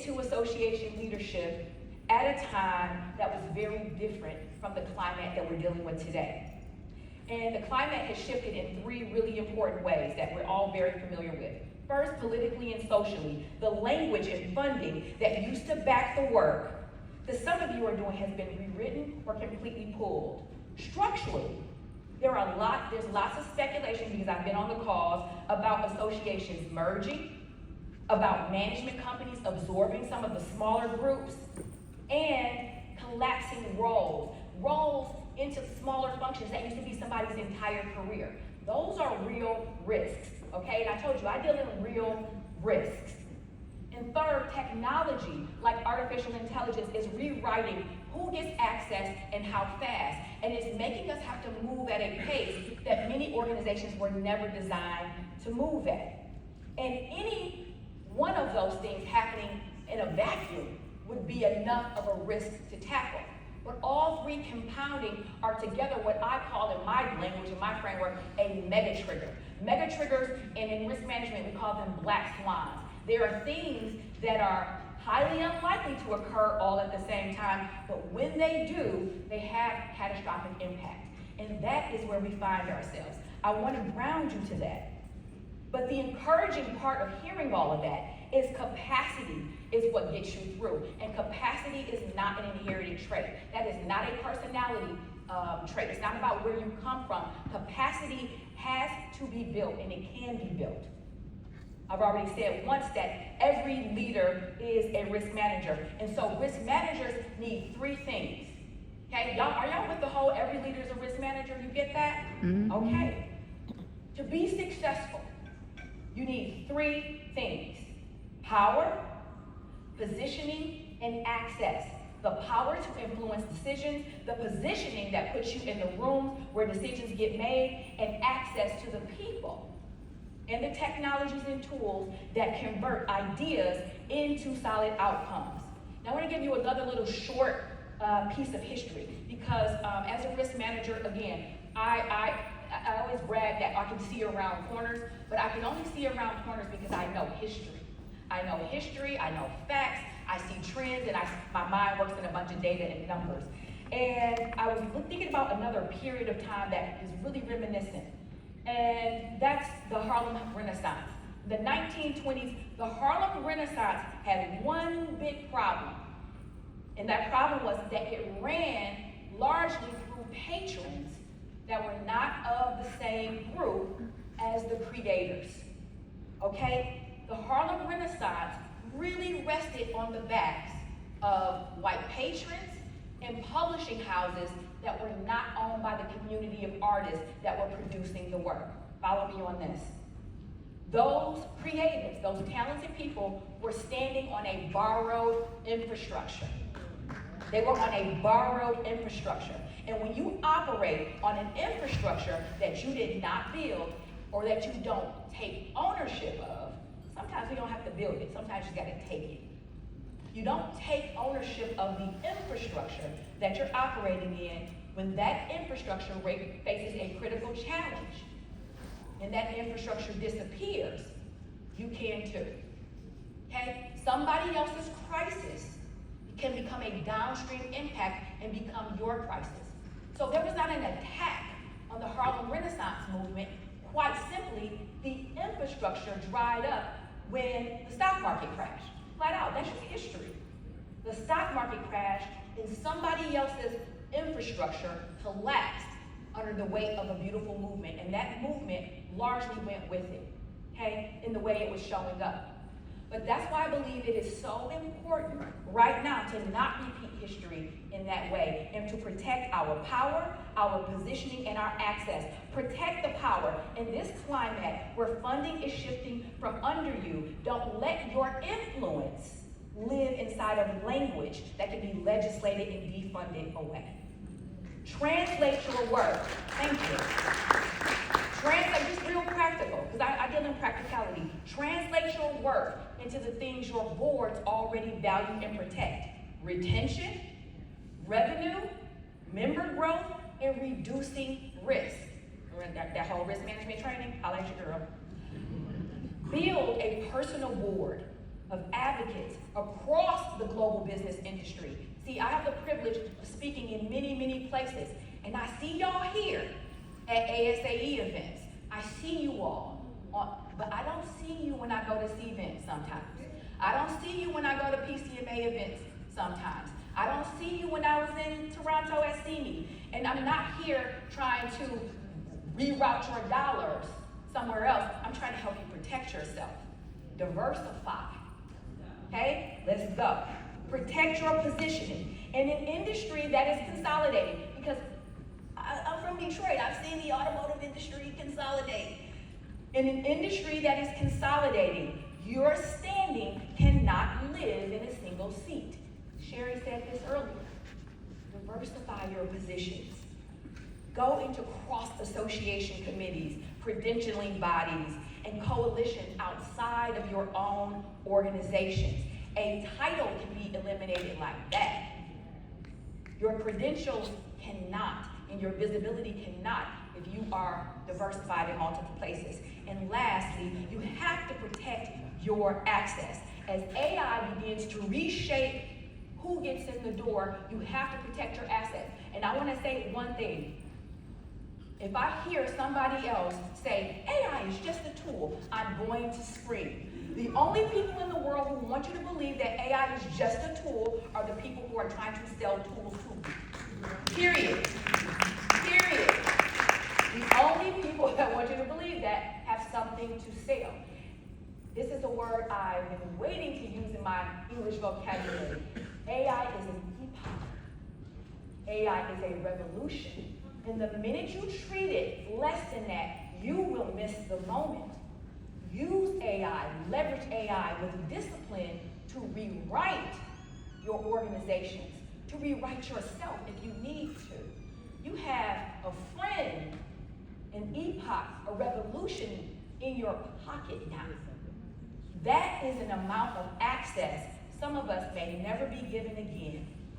into association leadership at a time that was very different from the climate that we're dealing with today. And the climate has shifted in three really important ways that we're all very familiar with. First, politically and socially, the language and funding that used to back the work that some of you are doing has been rewritten or completely pulled. Structurally, there's lots of speculation, because I've been on the calls, about associations merging, about management companies absorbing some of the smaller groups, and collapsing roles into smaller functions that used to be somebody's entire career. Those are real risks, okay? And I told you, I deal in real risks. And third, technology, like artificial intelligence, is rewriting who gets access and how fast. And it's making us have to move at a pace that many organizations were never designed to move at. And any one of those things happening in a vacuum would be enough of a risk to tackle. But all three compounding are together what I call, in my language, in my framework, a mega trigger. Mega triggers, and in risk management, we call them black swans. There are things that are highly unlikely to occur all at the same time, but when they do, they have catastrophic impact. And that is where we find ourselves. I want to ground you to that. But the encouraging part of hearing all of that is capacity is what gets you through. And capacity is not an inherited trait. That is not a personality trait. It's not about where you come from. Capacity has to be built, and it can be built. I've already said once that every leader is a risk manager. And so risk managers need three things. Okay, are y'all with the whole every leader is a risk manager? You get that? Mm-hmm. Okay. To be successful, you need three things: power, positioning, and access. The power to influence decisions, the positioning that puts you in the rooms where decisions get made, and access to the people and the technologies and tools that convert ideas into solid outcomes. Now I want to give you another little short piece of history, because as a risk manager, again, I always brag that I can see around corners, but I can only see around corners because I know history. I know history, I know facts, I see trends, and my mind works in a bunch of data and numbers. And I was thinking about another period of time that is really reminiscent, and that's the Harlem Renaissance. The 1920s, the Harlem Renaissance had one big problem, and that problem was that it ran largely through patrons that were not of the same group as the creators, okay? The Harlem Renaissance really rested on the backs of white patrons and publishing houses that were not owned by the community of artists that were producing the work. Follow me on this. Those creatives, those talented people, were standing on a borrowed infrastructure. They were on a borrowed infrastructure. And when you operate on an infrastructure that you did not build, or that you don't take ownership of, sometimes you don't have to build it, sometimes you gotta take it. You don't take ownership of the infrastructure that you're operating in when that infrastructure faces a critical challenge and that infrastructure disappears. You can too, okay? Somebody else's crisis can become a downstream impact and become your crisis. So there was not an attack on the Harlem Renaissance movement. Quite simply, the infrastructure dried up when the stock market crashed. Flat out, that's just history. The stock market crashed and somebody else's infrastructure collapsed under the weight of a beautiful movement, and that movement largely went with it, okay, in the way it was showing up. But that's why I believe it is so important right now to not repeat history in that way, and to protect our power, our positioning, and our access. Protect the power. In this climate where funding is shifting from under you, don't let your influence live inside of language that can be legislated and defunded away. Translate your work. Thank you. Translate, just real practical, because I deal in practicality. Translate your work into the things your boards already value and protect: retention, revenue, member growth, and reducing risk. Remember that whole risk management training? I'll let you girl. Build a personal board of advocates across the global business industry. See, I have the privilege of speaking in many, many places, and I see y'all here at ASAE events. I see you all, but I don't see you when I go to CVent sometimes. I don't see you when I go to PCMA events sometimes. I don't see you when I was in Toronto at CME. And I'm not here trying to reroute your dollars somewhere else. I'm trying to help you protect yourself. Diversify. Okay? Let's go. Protect your positioning. In an industry that is consolidating, because I'm from Detroit, I've seen the automotive industry consolidate. In an industry that is consolidating, your standing cannot live in a single seat. Sherry said this earlier. Diversify your positions. Go into cross-association committees, credentialing bodies, and coalitions outside of your own organizations. A title can be eliminated like that. Your credentials cannot, and your visibility cannot, if you are diversified in multiple places. And lastly, you have to protect your access. As AI begins to reshape who gets in the door, you have to protect your assets. And I want to say one thing. If I hear somebody else say, AI is just a tool, I'm going to scream. The only people in the world who want you to believe that AI is just a tool are the people who are trying to sell tools to you. Period. Period. The only people that want you to believe that have something to sell. This is a word I've been waiting to use in my English vocabulary. AI is an epoch. AI is a revolution. And the minute you treat it less than that, you will miss the moment. Use AI, leverage AI with discipline to rewrite your organizations, to rewrite yourself if you need to. You have a friend, an epoch, a revolution in your pocket now. That is an amount of access some of us may never be given again.